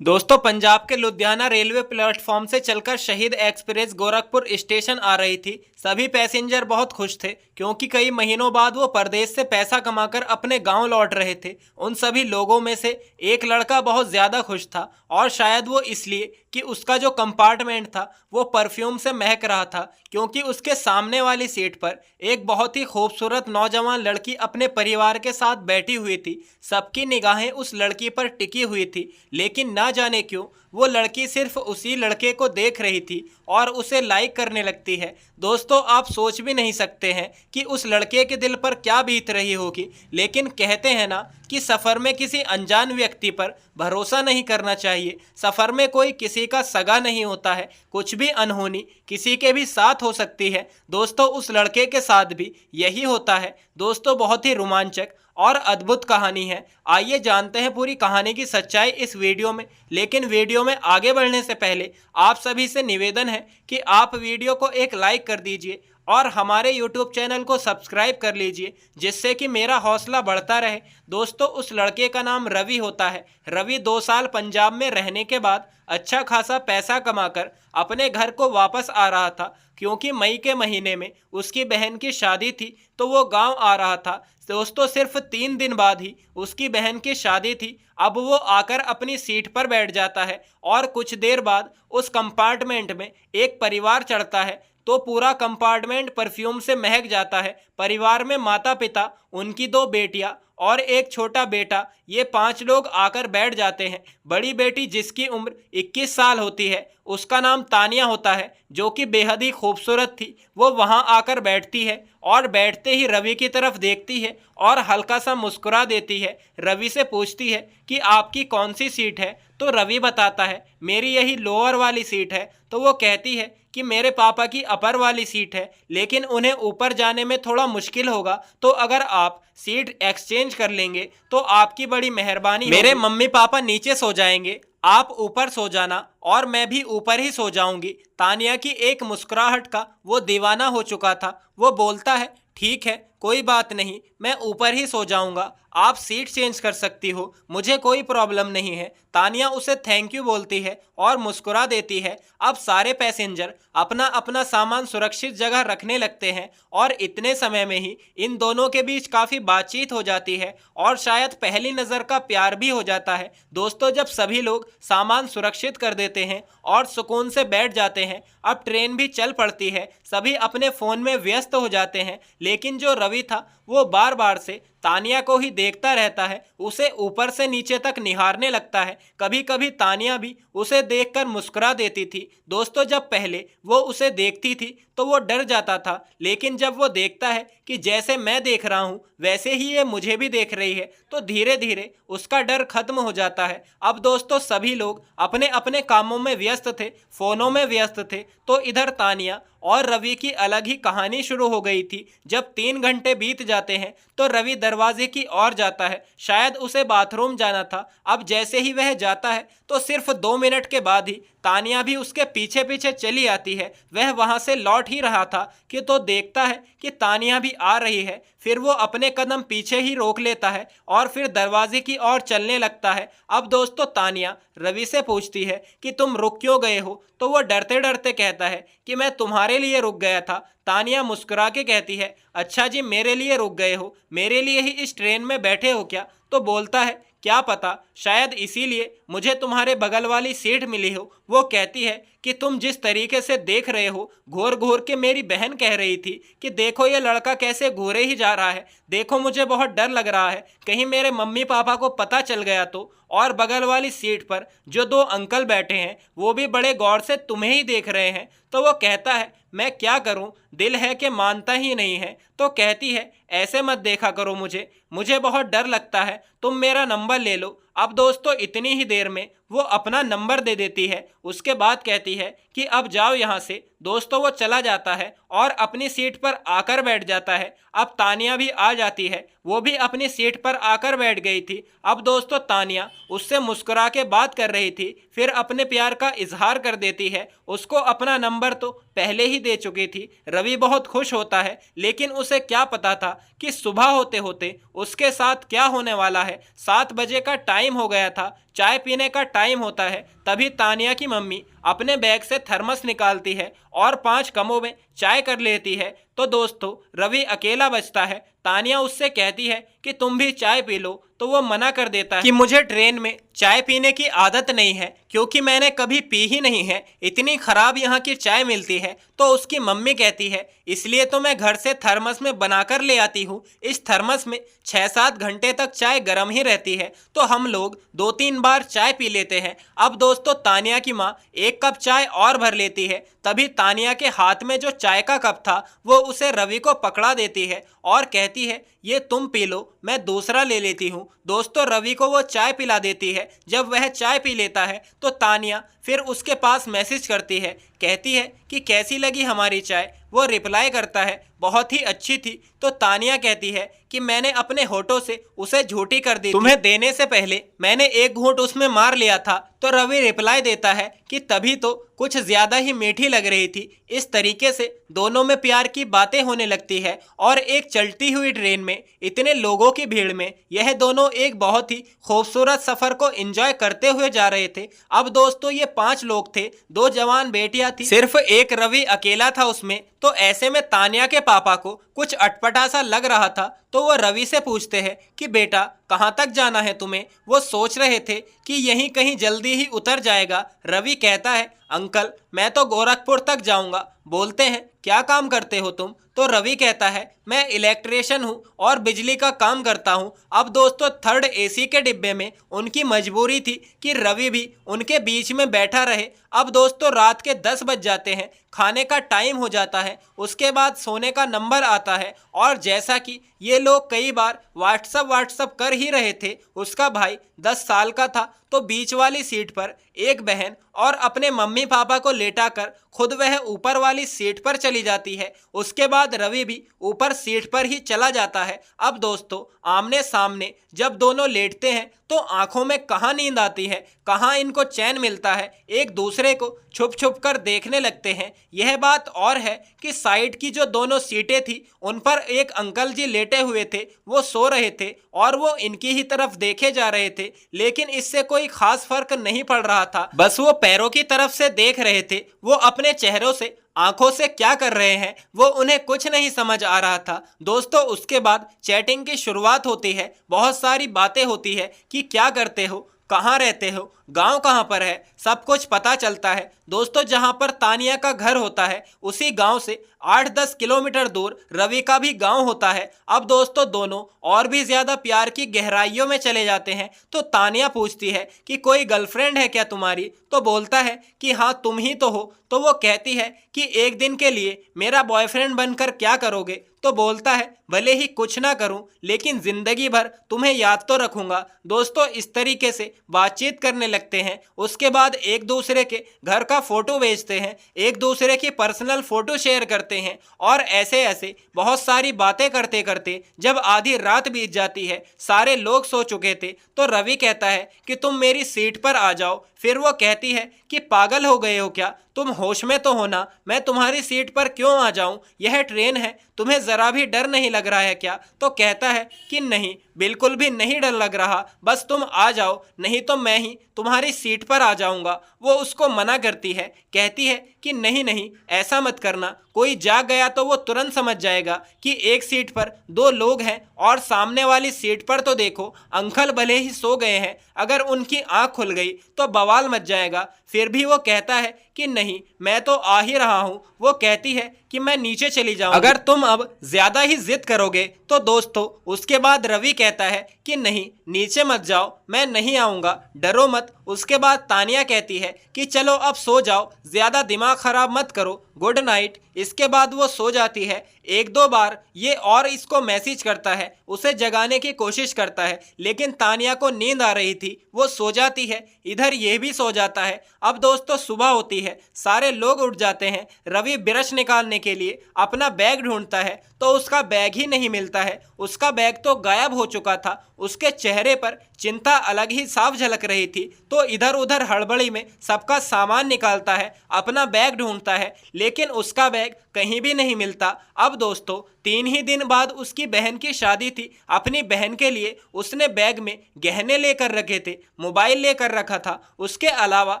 दोस्तों, पंजाब के Ludhiana railway platform से चलकर शहीद एक्सप्रेस गोरखपुर स्टेशन आ रही थी। सभी पैसेंजर बहुत खुश थे क्योंकि कई महीनों बाद वो परदेश से पैसा कमाकर अपने गांव लौट रहे थे। उन सभी लोगों में से एक लड़का बहुत ज्यादा खुश था और शायद वो इसलिए कि उसका जो कंपार्टमेंट था वो परफ्यूम से महक रहा था, क्योंकि उसके सामने वाली सीट पर एक बहुत ही खूबसूरत नौजवान लड़की अपने परिवार के साथ बैठी हुई थी। सबकी निगाहें उस लड़की पर टिकी हुई थी, लेकिन ना जाने क्यों वो लड़की सिर्फ उसी लड़के को देख रही थी और उसे लाइक करने लगती है। दोस्तों, आप सोच भी नहीं सकते हैं कि उस लड़के के दिल पर क्या बीत रही होगी। लेकिन कहते हैं ना कि सफ़र में किसी अनजान व्यक्ति पर भरोसा नहीं करना चाहिए। सफ़र में कोई किसी का सगा नहीं होता है, कुछ भी अनहोनी किसी के भी साथ हो सकती है। दोस्तों, उस लड़के के साथ भी यही होता है। दोस्तों, बहुत ही रोमांचक और अद्भुत कहानी है। आइए जानते हैं पूरी कहानी की सच्चाई इस वीडियो में। लेकिन वीडियो में आगे बढ़ने से पहले आप सभी से निवेदन है कि आप वीडियो को एक लाइक कर दीजिए और हमारे YouTube चैनल को सब्सक्राइब कर लीजिए, जिससे कि मेरा हौसला बढ़ता रहे। दोस्तों, उस लड़के का नाम रवि होता है। रवि 2 साल पंजाब में रहने के बाद अच्छा खासा पैसा कमाकर अपने घर को वापस आ रहा था, क्योंकि मई के महीने में उसकी बहन की शादी थी, तो वो गांव आ रहा था। दोस्तों, सिर्फ 3 दिन बाद ही उसकी बहन की शादी थी। अब वो आकर अपनी सीट पर बैठ जाता है और कुछ देर बाद उस कंपार्टमेंट में एक परिवार चढ़ता है, तो पूरा कंपार्टमेंट परफ्यूम से महक जाता है। परिवार में माता पिता, उनकी 2 बेटियां और एक छोटा बेटा, ये 5 लोग आकर बैठ जाते हैं। बड़ी बेटी, जिसकी उम्र 21 साल होती है, उसका नाम तानिया होता है, जो कि बेहद ही खूबसूरत थी। वो वहां आकर बैठती है और बैठते ही रवि की तरफ देखती है और हल्का सा मुस्कुरा देती है। रवि से पूछती है कि आपकी कौन सी सीट है? तो रवि बताता है, मेरी यही लोअर वाली सीट है। तो वो कहती है कि मेरे पापा की अपर वाली सीट है, लेकिन उन्हें ऊपर जाने में थोड़ा मुश्किल होगा, तो अगर आप सीट एक्सचेंज कर लेंगे तो आपकी बड़ी मेहरबानी। मेरे मम्मी पापा नीचे सो जाएंगे, आप ऊपर सो जाना और मैं भी ऊपर ही सो जाऊंगी। तानिया की एक मुस्कुराहट का वो दीवाना हो चुका था। वो बोलता है, ठीक है, कोई बात नहीं, मैं ऊपर ही सो जाऊंगा, आप सीट चेंज कर सकती हो, मुझे कोई प्रॉब्लम नहीं है। तानिया उसे थैंक यू बोलती है और मुस्कुरा देती है। अब सारे पैसेंजर अपना अपना सामान सुरक्षित जगह रखने लगते हैं और इतने समय में ही इन दोनों के बीच काफ़ी बातचीत हो जाती है और शायद पहली नज़र का प्यार भी हो जाता है। दोस्तों, जब सभी लोग सामान सुरक्षित कर देते हैं और सुकून से बैठ जाते हैं, अब ट्रेन भी चल पड़ती है। सभी अपने फ़ोन में व्यस्त हो जाते हैं, लेकिन जो रवि था वो बार बार से तानिया को ही देखता रहता है, उसे ऊपर से नीचे तक निहारने लगता है। कभी कभी तानिया भी उसे देखकर मुस्कुरा देती थी। दोस्तों, जब पहले वो उसे देखती थी तो वो डर जाता था, लेकिन जब वो देखता है कि जैसे मैं देख रहा हूँ वैसे ही ये मुझे भी देख रही है, तो धीरे धीरे उसका डर खत्म हो जाता है। अब दोस्तों, सभी लोग अपने अपने कामों में व्यस्त थे, फोनों में व्यस्त थे, तो इधर तानिया और रवि की अलग ही कहानी शुरू हो गई थी। जब 3 घंटे बीत जाते हैं तो रवि दरवाजे की ओर जाता है, शायद उसे बाथरूम जाना था। अब जैसे ही वह जाता है तो सिर्फ 2 मिनट के बाद ही तानिया भी उसके पीछे पीछे चली आती है। वह वहां से लौट ही रहा था कि तो देखता है कि तानिया भी आ रही है। फिर वो अपने कदम पीछे ही रोक लेता है और फिर दरवाजे की ओर चलने लगता है। अब दोस्तों, तानिया रवि से पूछती है कि तुम रुक क्यों गए हो? तो वो डरते डरते कहता है कि मैं तुम्हारे लिए रुक गया था। तानिया मुस्कुरा के कहती है, अच्छा जी, मेरे लिए रुक गए हो? मेरे लिए ही इस ट्रेन में बैठे हो क्या? तो बोलता है, क्या पता, शायद इसीलिए मुझे तुम्हारे बगल वाली सीट मिली हो। वो कहती है कि तुम जिस तरीके से देख रहे हो, घूर घूर के मेरी बहन कह रही थी कि देखो ये लड़का कैसे घूरे ही जा रहा है, देखो मुझे बहुत डर लग रहा है, कहीं मेरे मम्मी पापा को पता चल गया तो। और बगल वाली सीट पर जो 2 अंकल बैठे हैं वो भी बड़े गौर से तुम्हें ही देख रहे हैं। तो वो कहता है, मैं क्या करूं, दिल है कि मानता ही नहीं है। तो कहती है, ऐसे मत देखा करो मुझे, मुझे बहुत डर लगता है, तुम मेरा नंबर ले लो। अब दोस्तों, इतनी ही देर में वो अपना नंबर दे देती है। उसके बाद कहती है कि अब जाओ यहाँ से। दोस्तों, वो चला जाता है और अपनी सीट पर आकर बैठ जाता है। अब तानिया भी आ जाती है, वो भी अपनी सीट पर आकर बैठ गई थी। अब दोस्तों, तानिया उससे मुस्कुरा के बात कर रही थी, फिर अपने प्यार का इजहार कर देती है। उसको अपना नंबर तो पहले ही दे चुकी थी। रवि बहुत खुश होता है, लेकिन उसे क्या पता था कि सुबह होते होते उसके साथ क्या होने वाला है। 7 बजे का टाइम हो गया था। चाय पीने का टाइम होता है तभी तानिया की मम्मी अपने बैग से थर्मस निकालती है और 5 कपों में चाय कर लेती है। तो दोस्तों रवि अकेला बचता है। तानिया उससे कहती है कि तुम भी चाय पी लो, तो वो मना कर देता है कि मुझे ट्रेन में चाय पीने की आदत नहीं है, क्योंकि मैंने कभी पी ही नहीं है, इतनी खराब यहाँ की चाय मिलती है। तो उसकी मम्मी कहती है इसलिए तो मैं घर से थर्मस में बनाकर ले आती हूँ। इस थर्मस में 6-7 घंटे तक चाय गर्म ही रहती है, तो हम लोग 2-3 बार चाय पी लेते हैं। अब दोस्तों तानिया की माँ 1 कप चाय और भर लेती है। तभी तानिया के हाथ में जो चाय का कप था वो उसे रवि को पकड़ा देती है और कहती है ये तुम पी लो, मैं दूसरा ले लेती हूँ। दोस्तों रवि को वो चाय पिला देती है। जब वह चाय पी लेता है तो तानिया फिर उसके पास मैसेज करती है, कहती है कि कैसी लगी हमारी चाय। वो रिप्लाई करता है बहुत ही अच्छी थी। तो तानिया कहती है कि मैंने अपने होठों से उसे झूठी कर दी, तुम्हें देने से पहले मैंने एक घूंट उसमें मार लिया था। तो रवि रिप्लाई देता है कि तभी तो कुछ ज्यादा ही मीठी लग रही थी। इस तरीके से दोनों में प्यार की बातें होने लगती है और एक चलती हुई ट्रेन में इतने लोगों की भीड़ में यह दोनों एक बहुत ही खूबसूरत सफर को एंजॉय करते हुए जा रहे थे। अब दोस्तों ये 5 लोग थे, 2 जवान बेटियां थी, सिर्फ एक रवि अकेला था उसमें। तो ऐसे में तानिया के पापा को कुछ अटपटा सा लग रहा था। तो वो रवि से पूछते हैं कि बेटा कहाँ तक जाना है तुम्हें। वो सोच रहे थे कि यहीं कहीं जल्दी ही उतर जाएगा। रवि कहता है अंकल मैं तो गोरखपुर तक जाऊंगा। बोलते हैं क्या काम करते हो तुम। तो रवि कहता है मैं इलेक्ट्रिशियन हूँ और बिजली का काम करता हूँ। अब दोस्तों 3rd AC के डिब्बे में उनकी मजबूरी थी कि रवि भी उनके बीच में बैठा रहे। अब दोस्तों रात के 10 बज जाते हैं, खाने का टाइम हो जाता है, उसके बाद सोने का नंबर आता है। और जैसा कि ये लोग कई बार व्हाट्सअप कर ही रहे थे, उसका भाई 10 साल का था। तो बीच वाली सीट पर एक बहन और अपने मम्मी पापा को लेटाकर खुद वह ऊपर वाली सीट पर चली जाती है। उसके बाद रवि भी ऊपर सीट पर ही चला जाता है। अब दोस्तों आमने सामने जब दोनों लेटते हैं तो आंखों में कहाँ नींद आती है, कहाँ इनको चैन मिलता है, एक दूसरे को छुप छुप कर देखने लगते हैं। यह बात और है कि साइड की जो दोनों सीटें थी उन पर एक अंकल जी लेटे हुए थे, वो सो रहे थे और वो इनकी ही तरफ देखे जा रहे थे, लेकिन इससे कोई खास फर्क नहीं पड़ रहा था, बस वो पैरों की तरफ से देख रहे थे। वो अपने चेहरों से आंखों से क्या कर रहे हैं वो उन्हें कुछ नहीं समझ आ रहा था। दोस्तों उसके बाद चैटिंग की शुरुआत होती है, बहुत सारी बातें होती है कि क्या करते हो, कहाँ रहते हो, गांव कहाँ पर है, सब कुछ पता चलता है। दोस्तों जहां पर तानिया का घर होता है उसी गांव से 8-10 किलोमीटर दूर रवि का भी गांव होता है। अब दोस्तों दोनों और भी ज्यादा प्यार की गहराइयों में चले जाते हैं। तो तानिया पूछती है कि कोई गर्लफ्रेंड है क्या तुम्हारी। तो बोलता है कि हाँ तुम ही तो हो। तो वो कहती है कि एक दिन के लिए मेरा बॉयफ्रेंड बनकर क्या करोगे। तो बोलता है भले ही कुछ ना करूं लेकिन जिंदगी भर तुम्हें याद तो रखूंगा। दोस्तों इस तरीके से बातचीत करने लगते हैं। उसके बाद एक दूसरे के घर का फोटो भेजते हैं, एक दूसरे की पर्सनल फोटो शेयर करते हैं और ऐसे ऐसे बहुत सारी बातें करते करते जब आधी रात बीत जाती है, सारे लोग सो चुके थे, तो रवि कहता है कि तुम मेरी सीट पर आ जाओ। फिर वो कहती है कि पागल हो गए हो क्या, तुम होश में तो होना, मैं तुम्हारी सीट पर क्यों आ जाऊं, यह ट्रेन है, तुम्हें जरा भी डर नहीं लग रहा है क्या। तो कहता है कि नहीं बिल्कुल भी नहीं डर लग रहा, बस तुम आ जाओ, नहीं तो मैं ही तुम्हारी सीट पर आ जाऊंगा। वो उसको मना करती है, कहती है कि नहीं नहीं ऐसा मत करना, कोई जाग गया तो वो तुरंत समझ जाएगा कि एक सीट पर 2 लोग हैं और सामने वाली सीट पर तो देखो अंकल भले ही सो गए हैं, अगर उनकी आंख खुल गई तो बवाल मच जाएगा। फिर भी वो कहता है कि नहीं मैं तो आ ही रहा हूँ। वो कहती है कि मैं नीचे चली जाऊँ अगर तुम अब ज्यादा ही जिद करोगे। तो दोस्तों उसके बाद रवि कहता है कि नहीं नीचे मत जाओ, मैं नहीं आऊँगा, डरो मत। उसके बाद तानिया कहती है कि चलो अब सो जाओ, ज्यादा दिमाग खराब मत करो, गुड नाइट। इसके बाद वो सो जाती है। 1-2 बार ये और इसको मैसेज करता है, उसे जगाने की कोशिश करता है, लेकिन तानिया को नींद आ रही थी, वो सो जाती है, इधर ये भी सो जाता है। अब दोस्तों सुबह होती है, सारे लोग उठ जाते हैं। रवि ब्रश निकालने के लिए अपना बैग ढूंढता है तो उसका बैग ही नहीं मिलता है, उसका बैग तो गायब हो चुका था। उसके चेहरे पर चिंता अलग ही साफ झलक रही थी। तो इधर उधर हड़बड़ी में सबका सामान निकालता है, अपना बैग ढूंढता है, लेकिन उसका बैग कहीं भी नहीं मिलता। अब दोस्तों 3 ही दिन बाद उसकी बहन की शादी थी। अपनी बहन के लिए उसने बैग में गहने लेकर रखे थे, मोबाइल लेकर रखा था। उसके अलावा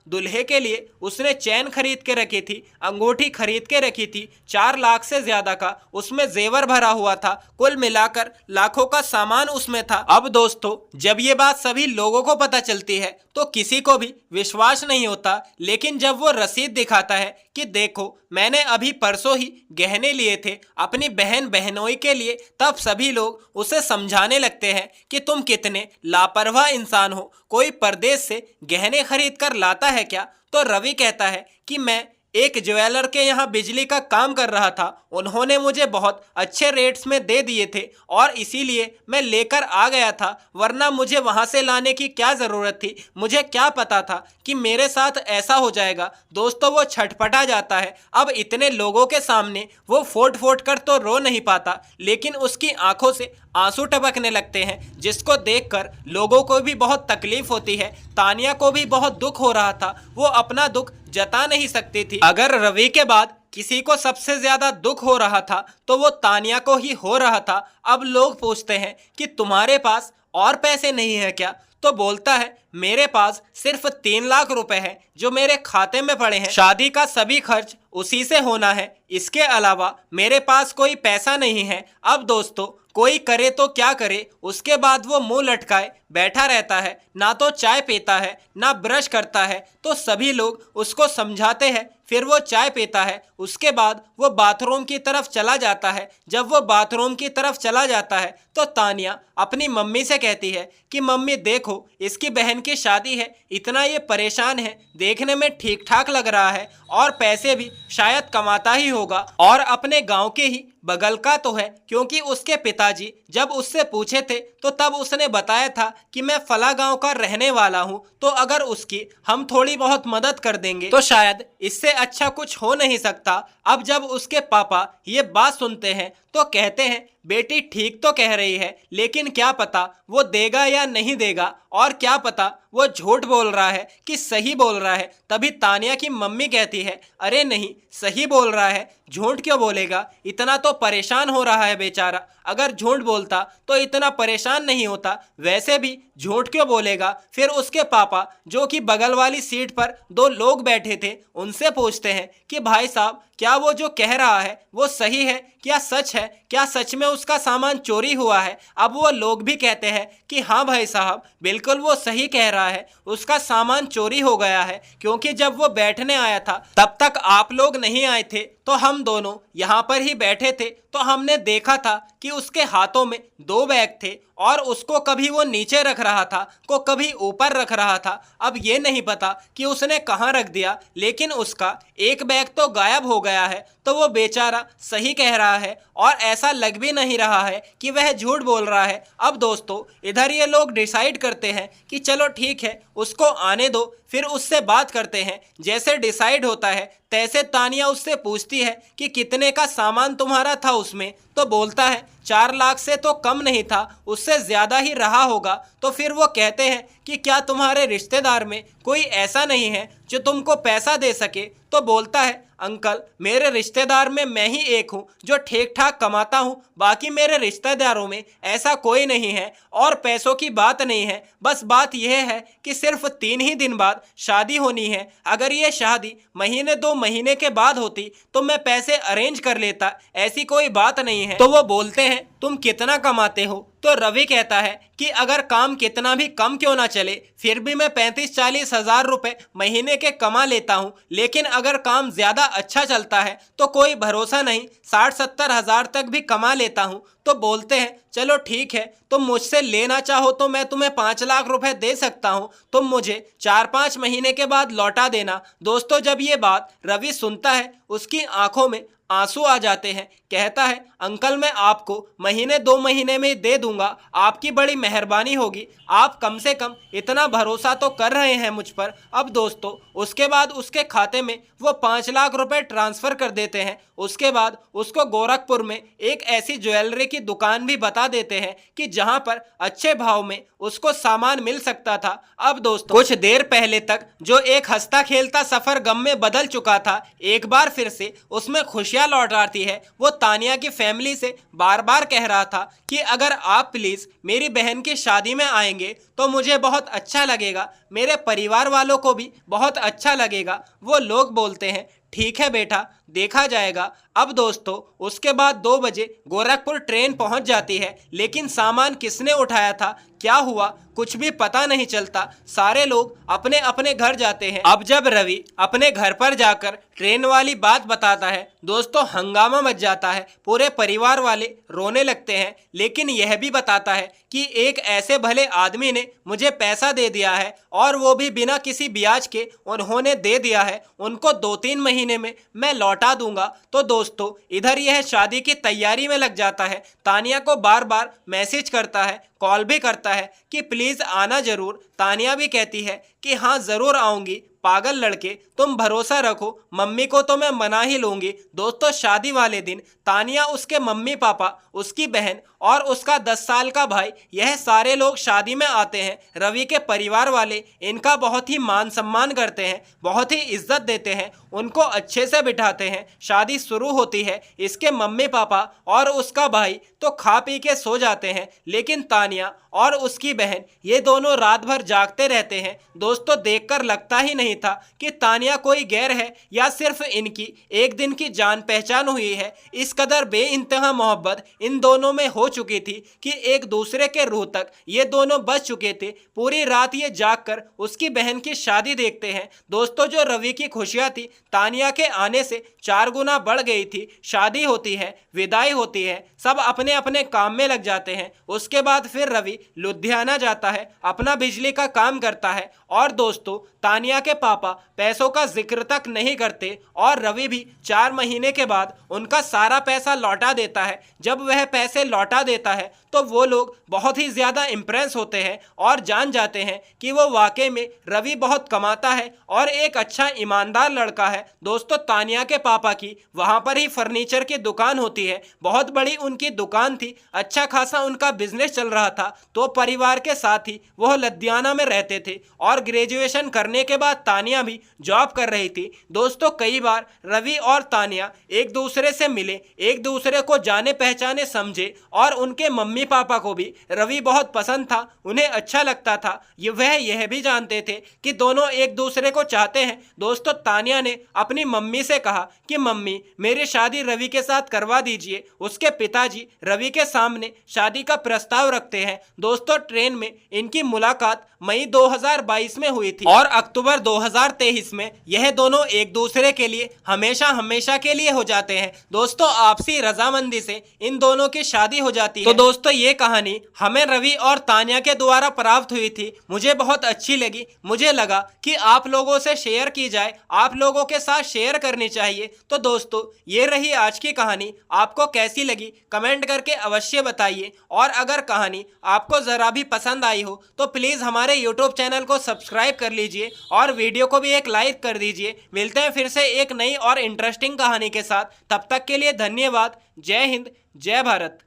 दूल्हे के लिए उसने चैन खरीद के रखी थी, अंगूठी खरीद के रखी थी, 4 लाख से ज्यादा का उसमें जेवर भरा हुआ था। कुल मिलाकर लाखों का सामान उसमें था। अब दोस्तों जब ये बात सभी लोगों को पता चलती है तो किसी को भी विश्वास नहीं होता, लेकिन जब वो रसीद दिखाता है कि देखो मैंने अभी परसों ही गहने लिए थे अपनी बहन बहनोई के लिए, तब सभी लोग उसे समझाने लगते हैं कि तुम कितने लापरवाह इंसान हो, कोई परदेश से गहने खरीद कर लाता है क्या। तो रवि कहता है कि मैं एक ज्वेलर के यहाँ बिजली का काम कर रहा था, उन्होंने मुझे बहुत अच्छे रेट्स में दे दिए थे और इसीलिए मैं लेकर आ गया था, वरना मुझे वहाँ से लाने की क्या ज़रूरत थी, मुझे क्या पता था कि मेरे साथ ऐसा हो जाएगा। दोस्तों वो छटपटा जाता है। अब इतने लोगों के सामने वो फोट फोट कर तो रो नहीं पाता, लेकिन उसकी आंखों से आंसू टपकने लगते हैं, जिसको देखकर लोगों को भी बहुत तकलीफ होती है। तानिया को भी बहुत दुख हो रहा था, वो अपना दुख जता नहीं सकती थी। अगर रवि के बाद किसी को सबसे ज्यादा दुख हो रहा था तो वो तानिया को ही हो रहा था। अब लोग पूछते हैं कि तुम्हारे पास और पैसे नहीं है क्या, तो बोलता है मेरे पास सिर्फ 3 लाख रुपए हैं जो मेरे खाते में पड़े हैं, शादी का सभी खर्च उसी से होना है, इसके अलावा मेरे पास कोई पैसा नहीं है। अब दोस्तों कोई करे तो क्या करे, उसके बाद वो मुंह लटकाए बैठा रहता है, ना तो चाय पीता है ना ब्रश करता है। तो सभी लोग उसको समझाते हैं, फिर वो चाय पीता है, उसके बाद वो बाथरूम की तरफ चला जाता है। जब वो बाथरूम की तरफ चला जाता है तो तानिया अपनी मम्मी से कहती है कि मम्मी देखो इसकी बहन की शादी है, इतना ये परेशान है, देखने में ठीक ठाक लग रहा है और पैसे भी शायद कमाता ही होगा और अपने गांव के ही बगल का तो है, क्योंकि उसके पिताजी जब उससे पूछे थे तो तब उसने बताया था कि मैं फला गांव का रहने वाला हूं, तो अगर उसकी हम थोड़ी बहुत मदद कर देंगे तो शायद इससे अच्छा कुछ हो नहीं सकता। अब जब उसके पापा ये बात सुनते हैं तो कहते हैं बेटी ठीक तो कह रही है, लेकिन क्या पता वो देगा या नहीं देगा, और क्या पता वो झूठ बोल रहा है कि सही बोल रहा है। तभी तानिया की मम्मी कहती है अरे नहीं, सही बोल रहा है, झूठ क्यों बोलेगा, इतना तो परेशान हो रहा है बेचारा, अगर झूठ बोलता तो इतना परेशान नहीं होता, वैसे भी झूठ क्यों बोलेगा। फिर उसके पापा जो कि बगल वाली सीट पर 2 लोग बैठे थे उनसे पूछते हैं कि भाई साहब क्या वो जो कह रहा है वो सही है, क्या सच है, क्या सच में उसका सामान चोरी हुआ है। अब वो लोग भी कहते हैं कि हाँ भाई साहब बिल्कुल वो सही कह रहा है, उसका सामान चोरी हो गया है, क्योंकि जब वो बैठने आया था तब तक आप लोग नहीं आए थे, तो हम दोनों यहाँ पर ही बैठे थे, तो हमने देखा था कि उसके हाथों में 2 बैग थे और उसको कभी वो नीचे रख रहा था को कभी ऊपर रख रहा था। अब ये नहीं पता कि उसने कहाँ रख दिया, लेकिन उसका एक बैग तो गायब हो गया है। तो वो बेचारा सही कह रहा है और ऐसा लग भी नहीं रहा है कि वह झूठ बोल रहा है। अब दोस्तों इधर ये लोग डिसाइड करते हैं कि चलो ठीक है उसको आने दो, फिर उससे बात करते हैं। जैसे डिसाइड होता है तैसे तानिया उससे पूछती है कि कितने का सामान तुम्हारा था उसमें, तो बोलता है 4 लाख से तो कम नहीं था, उससे ज़्यादा ही रहा होगा। तो फिर वो कहते हैं कि क्या तुम्हारे रिश्तेदार में कोई ऐसा नहीं है जो तुमको पैसा दे सके। तो बोलता है अंकल मेरे रिश्तेदार में मैं ही एक हूँ जो ठीक ठाक कमाता हूँ, बाकी मेरे रिश्तेदारों में ऐसा कोई नहीं है और पैसों की बात नहीं है, बस बात यह है कि सिर्फ 3 ही दिन बाद शादी होनी है। अगर ये शादी महीने 2 महीने के बाद होती तो मैं पैसे अरेंज कर लेता, ऐसी कोई बात नहीं है। तो वो बोलते हैं तुम कितना कमाते हो। तो रवि कहता है कि अगर काम कितना भी कम क्यों ना चले फिर भी मैं 35-40 हज़ार रुपए महीने के कमा लेता हूँ, लेकिन अगर काम ज़्यादा अच्छा चलता है तो कोई भरोसा नहीं, 60-70 हज़ार तक भी कमा लेता हूँ। तो बोलते हैं चलो ठीक है, तुम मुझसे लेना चाहो तो मैं तुम्हें 5 लाख रुपए दे सकता हूँ, तुम मुझे 4-5 महीने के बाद लौटा देना। दोस्तों जब ये बात रवि सुनता है उसकी आंखों में आंसू आ जाते हैं। कहता है अंकल मैं आपको महीने 2 महीने में दे दूंगा, आपकी बड़ी मेहरबानी होगी, आप कम से कम इतना भरोसा तो कर रहे हैं मुझ पर। अब दोस्तों उसके बाद उसके खाते में वो 5 लाख रुपए ट्रांसफ़र कर देते हैं। उसके बाद उसको गोरखपुर में एक ऐसी ज्वेलरी की दुकान भी बता देते हैं कि जहां पर अच्छे भाव में उसको सामान मिल सकता था। अब दोस्तों कुछ देर पहले तक जो एक हंसता खेलता सफ़र गम में बदल चुका था, एक बार फिर से उसमें खुशी खुशियां लौटाती है, वो तानिया की फैमिली से बार बार कह रहा था कि अगर आप प्लीज़ मेरी बहन की शादी में आएंगे तो मुझे बहुत अच्छा लगेगा, मेरे परिवार वालों को भी बहुत अच्छा लगेगा। वो लोग बोलते हैं ठीक है बेटा, देखा जाएगा। अब दोस्तों उसके बाद 2 बजे गोरखपुर ट्रेन पहुंच जाती है, लेकिन सामान किसने उठाया था, क्या हुआ, कुछ भी पता नहीं चलता। सारे लोग अपने अपने घर जाते हैं। अब जब रवि अपने घर पर जाकर ट्रेन वाली बात बताता है, दोस्तों हंगामा मच जाता है, पूरे परिवार वाले रोने लगते हैं। लेकिन यह भी बताता है कि एक ऐसे भले आदमी ने मुझे पैसा दे दिया है, और वो भी बिना किसी ब्याज के उन्होंने दे दिया है, उनको 2-3 महीने में मैं लौटा दूंगा। तो दोस्तों इधर यह शादी की तैयारी में लग जाता है, तानिया को बार बार मैसेज करता है, कॉल भी करता है कि प्लीज़ आना ज़रूर। तानिया भी कहती है कि हाँ ज़रूर आऊँगी, पागल लड़के तुम भरोसा रखो, मम्मी को तो मैं मना ही लूँगी। दोस्तों शादी वाले दिन तानिया, उसके मम्मी पापा, उसकी बहन और उसका 10 साल का भाई, यह सारे लोग शादी में आते हैं। रवि के परिवार वाले इनका बहुत ही मान सम्मान करते हैं, बहुत ही इज्जत देते हैं, उनको अच्छे से बिठाते हैं। शादी शुरू होती है, इसके मम्मी पापा और उसका भाई तो खा पी के सो जाते हैं, लेकिन तानिया और उसकी बहन ये दोनों रात भर जागते रहते हैं। दोस्तों देखकर लगता ही नहीं था कि तानिया कोई गैर है या सिर्फ इनकी एक दिन की जान पहचान हुई है। इस कदर बेइंतहा मोहब्बत इन दोनों में हो चुकी थी कि एक दूसरे के रूह तक ये दोनों बच चुके थे। पूरी रात ये जागकर उसकी बहन की शादी देखते हैं। दोस्तों जो रवि की खुशियां थी तानिया के आने से 4 गुना बढ़ गई थी। शादी होती है, विदाई होती है, सब अपने अपने काम में लग जाते हैं। उसके बाद फिर रवि लुधियाना जाता है, अपना बिजली का काम करता है। और दोस्तों तानिया के पापा पैसों का जिक्र तक नहीं करते, और रवि भी 4 महीने के बाद उनका सारा पैसा लौटा देता है। जब वह पैसे लौटा देता है तो वो लोग बहुत ही ज़्यादा इम्प्रेस होते हैं और जान जाते हैं कि वो वाकई में रवि बहुत कमाता है और एक अच्छा ईमानदार लड़का है। दोस्तों तानिया के पापा की वहाँ पर ही फर्नीचर की दुकान होती है, बहुत बड़ी उनकी दुकान थी, अच्छा खासा उनका बिजनेस चल रहा था। तो परिवार के साथ ही वह लुधियाना में रहते थे, और ग्रेजुएशन करने के बाद तानिया भी जॉब कर रही थी। दोस्तों कई बार रवि और तानिया एक दूसरे से मिले, एक दूसरे को जाने पहचाने समझे, और उनके मम्मी पापा को भी रवि बहुत पसंद था, उन्हें अच्छा लगता था। वह यह भी जानते थे कि दोनों एक दूसरे को चाहते हैं। दोस्तों तानिया ने अपनी मम्मी से कहा कि मम्मी मेरी शादी रवि के साथ करवा दीजिए। उसके पिताजी रवि के सामने शादी का प्रस्ताव रखते हैं। दोस्तों ट्रेन में इनकी मुलाकात मई 2022 में हुई थी, और अक्टूबर 2023 में यह दोनों एक दूसरे के लिए हमेशा हमेशा के लिए हो जाते हैं। दोस्तों आपसी रजामंदी से इन दोनों की शादी हो जाती है। तो दोस्तों ये कहानी हमें रवि और तानिया के द्वारा प्राप्त हुई थी, मुझे बहुत अच्छी लगी। मुझे लगा कि आप लोगों से शेयर की जाए, आप लोगों के साथ शेयर करनी चाहिए। तो दोस्तों ये रही आज की कहानी, आपको कैसी लगी कमेंट करके अवश्य बताइए। और अगर कहानी आपको ज़रा भी पसंद आई हो तो प्लीज़ हमारे यूट्यूब चैनल को सब्सक्राइब कर लीजिए, और वीडियो को भी एक लाइक कर दीजिए। मिलते हैं फिर से एक नई और इंटरेस्टिंग कहानी के साथ, तब तक के लिए धन्यवाद। जय हिंद, जय भारत।